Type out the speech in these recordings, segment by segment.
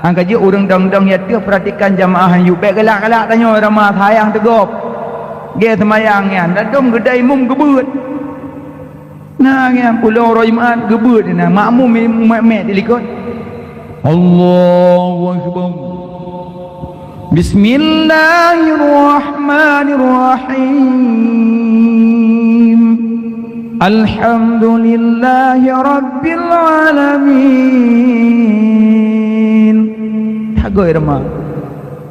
Angka je orang dang-dang ya dia perhatikan jamaah you baik gelak-gelak tanya ramah sayang tegop. Dia semayang yan, dadong gedai mum gebut. Nah yan pulau roiman gebut nah makmum mek dilikut. Allahu akbar. Bismillahirrahmanirrahim. Alhamdulillahi rabbil alamin. Tagoy ramah.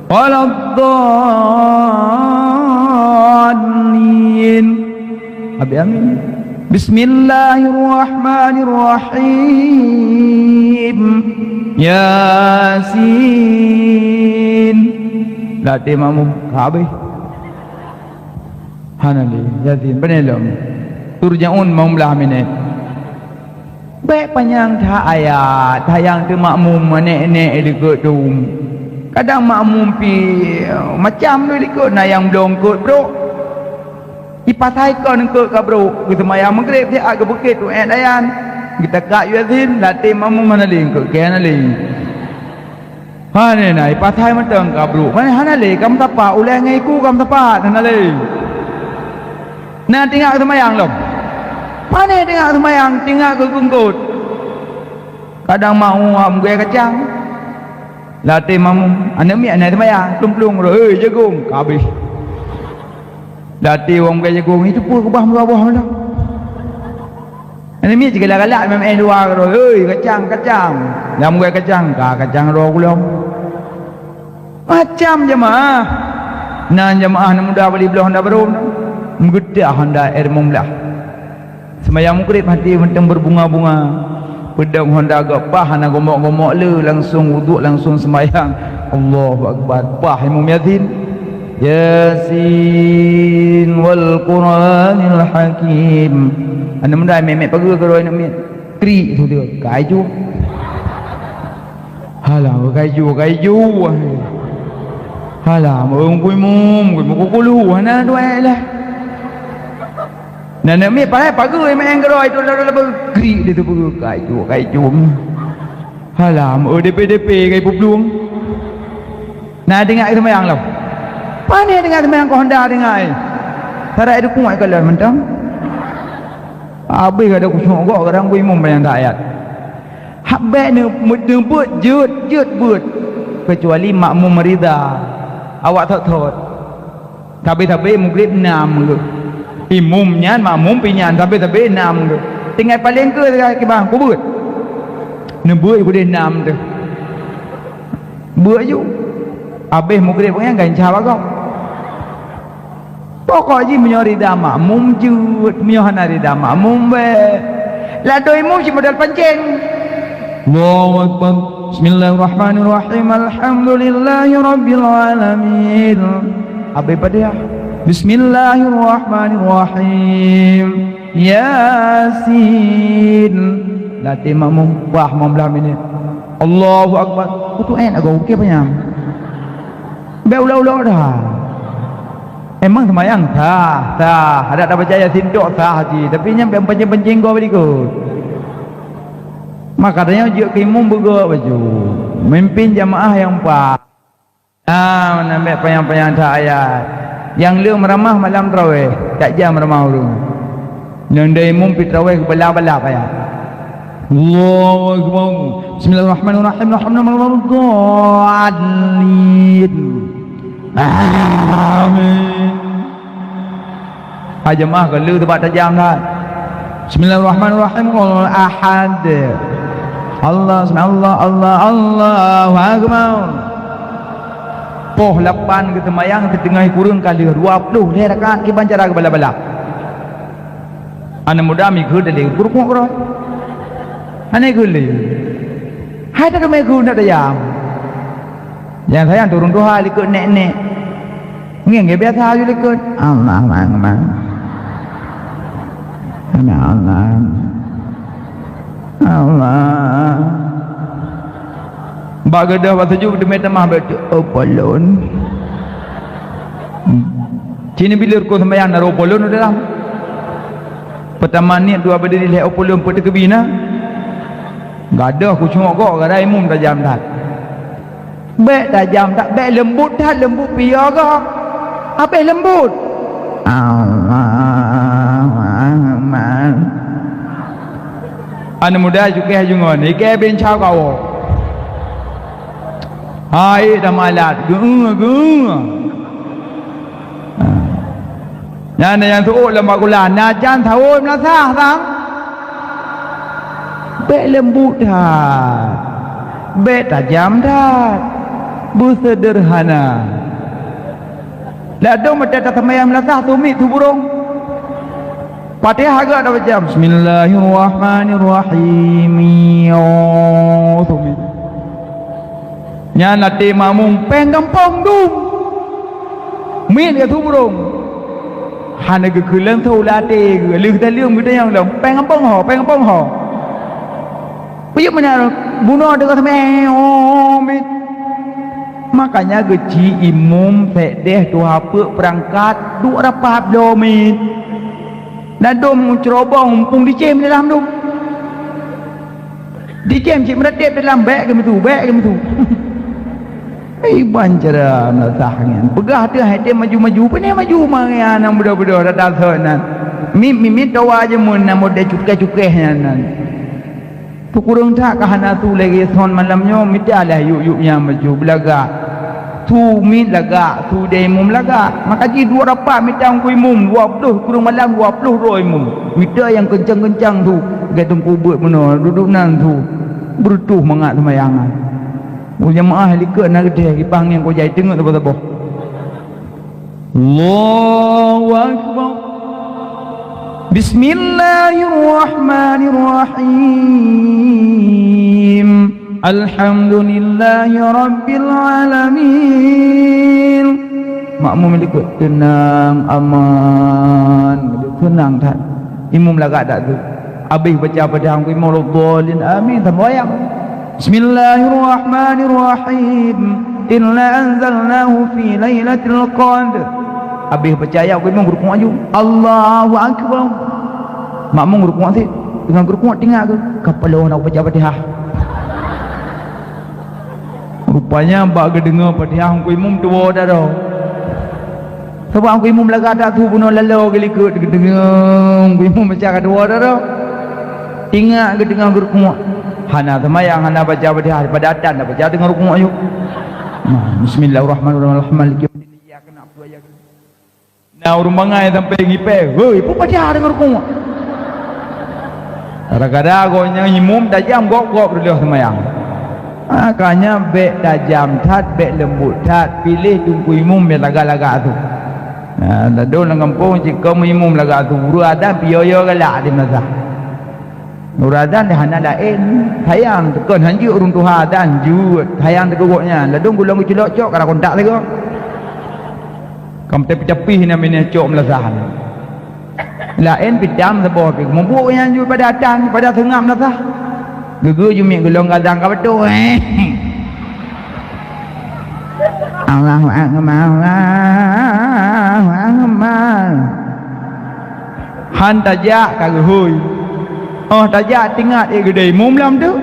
Waladdallin. Abi amin. Bismillahirrahmanirrahim. Yasin. Latih mamu kabeh. Hanali Yasin penelom. Turjaun maumlah minit. Baik panjang tha ayat, tayang tu makmum nek-nek ikut dum. Kadang makmum pi macam tu ikut na yang belum ikut bro. Ipatai kau ikut ka bro. Kita mayang maghrib dia agak bukit tu dayan. Kita kak Yasin latih makmum mana li ikut ke hanali. Ha ni na ipatai matang ka bro. Mana hanali kam tapa ulai ngai ku kam tapa hanali. Nah tinggal semayang lom. Mana tinggal semayang tinggal ke kungkut. Kadang mau gue kacang. Latih mamu anak mi anak semayang plung-plung ro jagung kabeh. Latih wong gue jagung itu pun kubah bawah dah. Anak mi galak-galak memang luar ro kacang. Lam gue kacang ro kulom. Macam jemaah. Nan jemaah nak muda beli belah Honda baru. Menggedah Honda air membelah. Semayang maghrib hati macam berbunga-bunga. Pedang Honda agak pah nak gomok-gomok le langsung wuduk langsung semayang. Allahu akbar. Pah Imam Yasin. Yasin wal Quranil Hakim. Anda mendai memek pagi ke roi nak met. Kri tu dia. Kayu. Halah kayu. Halah mung kuimum kukulu ana duai lah. Nenek mi pakai pagi main geroi tu lalu kri dia tu kayu. Halam DP kai pupluang. Nah dengar semayang lah. Mana dengar semayang kau Honda dengar. Tarai itu kuat kalau mentang. Habis ada kusuk kau kadang ku imam bayang ayat. Habis ni mudembut jut but. Kecuali makmum merida. Awak thot. Tapi maghrib 6 ke. Imumnya makmum pinyan tapi 6 tu. Tinggal paling ke bang kubut. Nebut boleh 6 tu. Buat ju. Habis maghrib kan gancah bagau. Pokok ji menyorida makmum jut, menyohana rida makmum be. La doi mu si modal pancing. Allahu akbar. Bismillahirrahmanirrahim. Alhamdulillahirabbil alamin. Habis pada Bismillahirrahmanirrahim. Yasin. Latih makmum wah 15 minit. Allahu akbar. Kutu agak okey banyak. Be ulah-ulah dah. Emang semayang sah. Ada baca Yasin tok sah haji. Tapi nyampe pencing-pencing kau berikut. Maka katanya juk kimum bergerak baju. Memimpin jamaah yang pas. Nampak panjang-panjang ayat. Yang lu meramah malam tarawih, tak jam meramah orang. Yang dia imam pi tarawih bela-bela ayat. Allahu akbar. Bismillahirrahmanirrahim. Alhamdulillahirabbil amin. Jemaah ke lu tempat tajam dah. Bismillahirrahmanirrahim. Qul ahad. Allahu akbar. Poh 8 ke semayang setengah kurang kali 20 dia rakaat ke bancara ke bala-bala. Ana muda mi ke dele kuruk kuruk. Ane ke le. Hai tak me ke nak tajam. Yang saya turun doa ikut nek-nek. Ngeng biasa aja ikut Allah Akbar. Allah. Bagadah waktu juga demi temah betul. Opolon. Cini bilir ko sembahyang naro opolon dalam. Pertama ni dua berdiri lihat opolon pada kebina. Gak ada aku cuma kok gak ada imum tajam dah. Bek tajam tak, bek lembut tak, lembut biar ke? Apa lembut? Anu muda juga jungon, ikan ben cakap kau. Hai dah malat, yang tu lembak gula, najan tahu melasah sang. Bek lembut tak, bek tajam tak, bersederhana. Ladung macam tak semayang melasah tumit tu burung. Fatihah agak dah macam Bismillahirrahmanirrahim. Tumit. Nya latih makmum peng kampung tu. Mit ke tu burung. Hana ke kelang tu latih ke leuh ta leung kita yang long peng kampung ho, peng kampung ho. Puyuk mana bunuh dengan sampai mit. Makanya geci imum fedeh tu apa perangkat duk rapap domit. Dan dom cerobong umpung dicem dalam tu. Dicem cik meredip dalam beg ke tu, beg ke tu. Iban cara nasahnya. Pegah tu hai dia maju-maju, pening maju mari anak budak-budak datang sana. Mimit tawa aja mun namo de cukai-cukainya nan. Tu kurang tak kahana tu lagi son malamnya mitalah yuk-yuknya maju belagak. Tu mit lagak, tu de imum lagak. Maka ji dua rapat mitang ku imum 20 kurang malam 20 ro imum. Mita yang kencang-kencang tu, gatung kubut mana duduk nan tu. Bertuh mangat semayangan. Oh jemaah likut nak gede kipang yang kau jai tengok apa-apa. Allahu akbar. Bismillahirrahmanirrahim. Alhamdulillahi rabbil alamin. Makmum likut tenang, aman, tenang tak. Imam lagak tak tu. Habis baca pada hang imam radhallin amin tambayang. Bismillahirrahmanirrahim. Inna anzalnahu fi lailatul qadr. Habis percaya aku memang rukuk maju. Allahu akbar. Makmum rukuk sikit. Dengan rukuk tinggal ke? Kepala nak baca Fatihah. Rupanya bak dengar Fatihah aku imam tua dah dah. Sebab aku imam laga tak tu bunuh lalau ke likut dengar aku imam baca kedua dah dah. Tinggal ke dengar rukuk. Hana semayang hana baca Fatihah pada atan dah baca dengar rukuk ayo. Bismillahirrahmanirrahim. Ya kena apa ya. Nah urang mangai sampai ngipe. Hoi, apa Fatihah dengar rukuk. Kadang-kadang agaknya imam tajam gok-gok dulu semayang. Makanya bek tajam tat, bek lembut tat. Pilih tunggu imam yang lagak-lagak tu. Lalu dalam kampung jika imam lagak tu buru adan piyo-yo galak di mazah. Nuradan dah hana lain. Hayang tekan hanji urung tuha dan jut. Hayang teguruknya. Lalu gulang celok-cok kada kontak lagi. Kam tepi-tepi namanya cok melasahan. Lain pidam sebab pi. Membuk yang jut pada atas pada tengah melasah. Gugu jumik gulung kadang ka betul Allahu akbar. Allahu akbar. Han tajak ka hui. Oh tajak tinggal gede mum lam tu.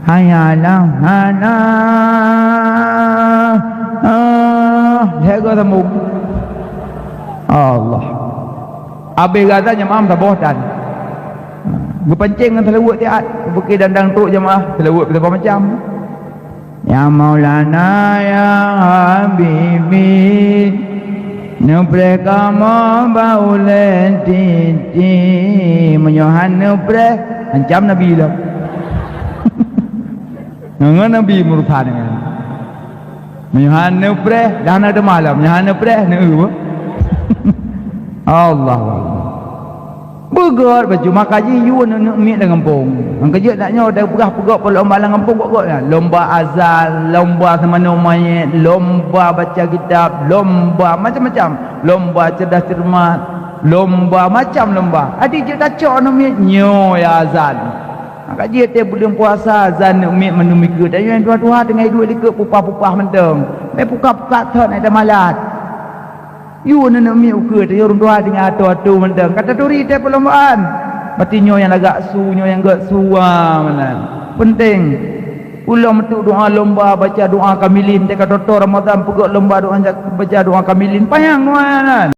Hayalah hana. Jaga sambung. Allah. Abi katanya mam tak bohdan. Gepancing dengan selawat tiat. Bukit dandang teruk jemaah. Selawat berapa macam. Ya Maulana ya Habibi. Nubre kamu baulen titi. Menyohan nubre. Ancam Nabi lah. Dengan Nabi merupakan dengan. Menyohan nubre. Dah ada malam. Menyohan nubre. Allah Allah. Begot baju makaji you nak mik dengan kampung. Ang kerja naknya dah pegah-pegah pada lomba lang kampung kok ya. Lomba azal, lomba semana mayat, lomba baca kitab, lomba macam-macam. Lomba cerdas cermat, lomba macam lomba. Adik je dah cok nak mik nyo ya azal. Ang kerja dia bulan puasa azan nak mik menumi ke. Dan yang dua-dua dengan duit likut pupah-pupah menteng. Mai pukak-pukak thot nak ada malat. You nak mi ukur dia orang tua dengan atu-atu mendang. Kata turi dia perlombaan. Berarti nyo yang lagak su, nyo yang gak suah mana. Penting. Ulang tu doa lomba baca doa kamilin. Dekat Dr. Ramadan pegak lomba doa baca doa kamilin. Payang nuan.